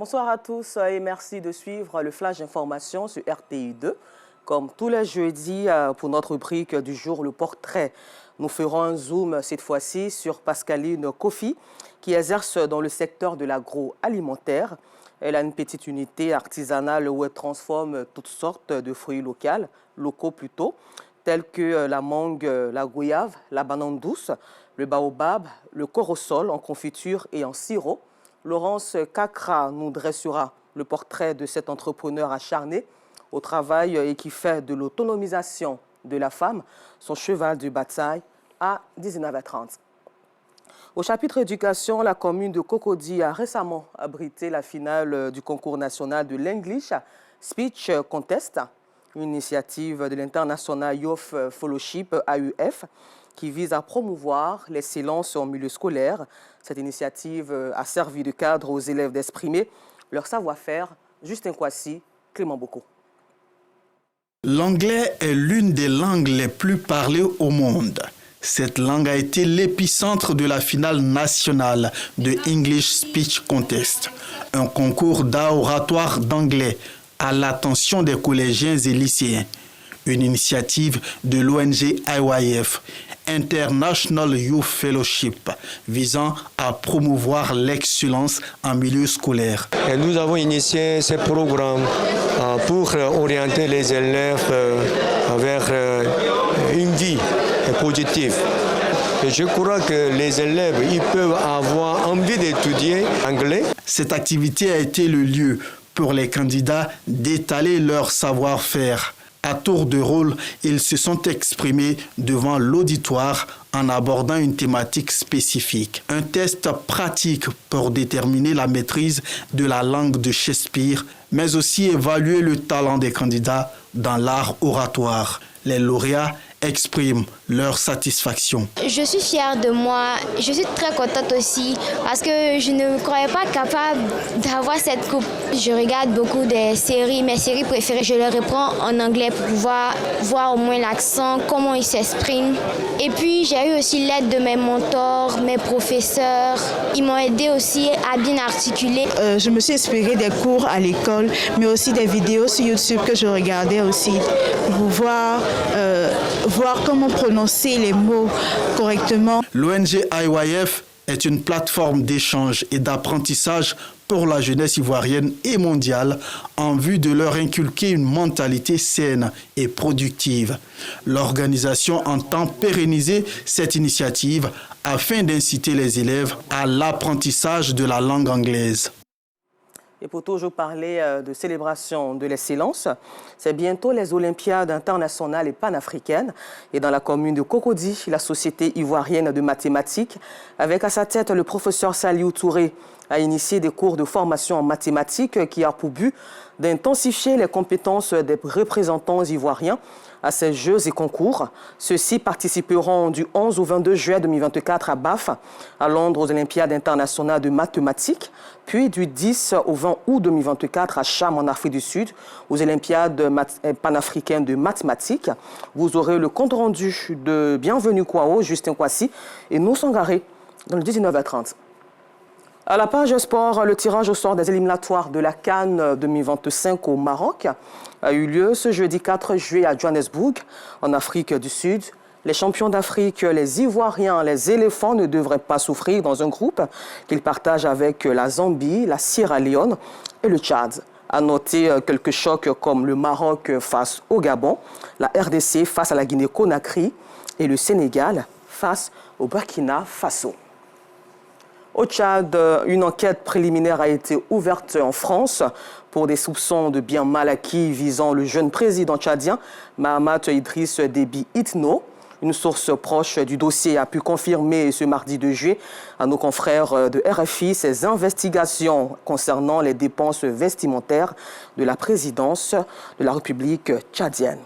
Bonsoir à tous et merci de suivre le Flash Information sur RTI 2. Comme tous les jeudis, pour notre rubrique du jour, le portrait, nous ferons un zoom cette fois-ci sur Pascaline Kofi, qui exerce dans le secteur de l'agroalimentaire. Elle a une petite unité artisanale où elle transforme toutes sortes de fruits locaux plutôt, tels que la mangue, la goyave, la banane douce, le baobab, le corosol en confiture et en sirop. Laurence Kakra nous dressera le portrait de cet entrepreneur acharné au travail et qui fait de l'autonomisation de la femme son cheval de bataille à 19h30. Au chapitre éducation, la commune de Cocody a récemment abrité la finale du concours national de l'English Speech Contest, une initiative de l'International Youth Fellowship AUF qui vise à promouvoir l'excellence en milieu scolaire. Cette initiative a servi de cadre aux élèves d'exprimer leur savoir-faire. Justin Kwasi, Clément Boko. L'anglais est l'une des langues les plus parlées au monde. Cette langue a été l'épicentre de la finale nationale de English Speech Contest, un concours d'art oratoire d'anglais à l'attention des collégiens et lycéens. Une initiative de l'ONG IYF, International Youth Fellowship, visant à promouvoir l'excellence en milieu scolaire. Et nous avons initié ce programme pour orienter les élèves vers une vie positive. Et je crois que les élèves ils peuvent avoir envie d'étudier anglais. Cette activité a été le lieu pour les candidats d'étaler leur savoir-faire. À tour de rôle, ils se sont exprimés devant l'auditoire en abordant une thématique spécifique. Un test pratique pour déterminer la maîtrise de la langue de Shakespeare, mais aussi évaluer le talent des candidats dans l'art oratoire. Les lauréats expriment leur satisfaction. Je suis fière de moi, je suis très contente aussi parce que je ne me croyais pas capable d'avoir cette coupe. Je regarde beaucoup de séries, mes séries préférées, je les reprends en anglais pour pouvoir voir au moins l'accent, comment ils s'expriment. Et puis j'ai eu aussi l'aide de mes mentors, mes professeurs. Ils m'ont aidé aussi à bien articuler. Je me suis inspirée des cours à l'école, mais aussi des vidéos sur YouTube que je regardais aussi pour voir comment prononcer les mots correctement. L'ONG IYF est une plateforme d'échange et d'apprentissage pour la jeunesse ivoirienne et mondiale en vue de leur inculquer une mentalité saine et productive. L'organisation entend pérenniser cette initiative afin d'inciter les élèves à l'apprentissage de la langue anglaise. Et pour toujours parler de célébration de l'excellence, c'est bientôt les Olympiades internationales et panafricaines. Et dans la commune de Cocody, la Société ivoirienne de mathématiques, avec à sa tête le professeur Saliou Touré, a initié des cours de formation en mathématiques qui a pour but d'intensifier les compétences des représentants ivoiriens à ces jeux et concours. Ceux-ci participeront du 11 au 22 juillet 2024 à Baf, à Londres aux Olympiades internationales de mathématiques, puis du 10 au 20 août 2024 à Cham en Afrique du Sud, aux Olympiades panafricaines de mathématiques. Vous aurez le compte-rendu de Bienvenue Kwao, Justin Kwasi et nous Sangaré dans le 19h30. À la page sport, le tirage au sort des éliminatoires de la CAN 2025 au Maroc a eu lieu ce jeudi 4 juillet à Johannesburg, en Afrique du Sud. Les champions d'Afrique, les Ivoiriens, les éléphants ne devraient pas souffrir dans un groupe qu'ils partagent avec la Zambie, la Sierra Leone et le Tchad. À noter quelques chocs comme le Maroc face au Gabon, la RDC face à la Guinée-Conakry et le Sénégal face au Burkina Faso. Au Tchad, une enquête préliminaire a été ouverte en France pour des soupçons de biens mal acquis visant le jeune président tchadien Mahamat Idriss Déby Itno. Une source proche du dossier a pu confirmer ce mardi 2 juillet à nos confrères de RFI ces investigations concernant les dépenses vestimentaires de la présidence de la République tchadienne.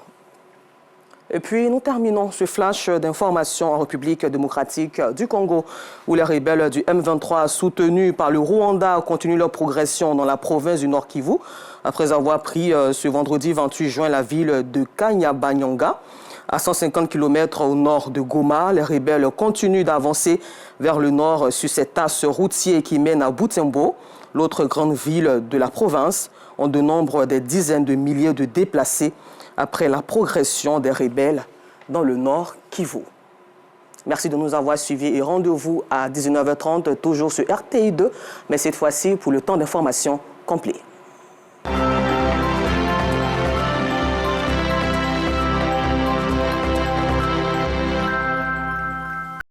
Et puis, nous terminons ce flash d'information en République démocratique du Congo, où les rebelles du M23 soutenus par le Rwanda continuent leur progression dans la province du Nord Kivu, après avoir pris ce vendredi 28 juin la ville de Kanyabanyanga. À 150 km au nord de Goma, les rebelles continuent d'avancer vers le nord sur cet axe routier qui mène à Butembo. L'autre grande ville de la province, on dénombre des dizaines de milliers de déplacés après la progression des rebelles dans le nord Kivu. Merci de nous avoir suivis et rendez-vous à 19h30, toujours sur RTI2, mais cette fois-ci pour le temps d'information complet.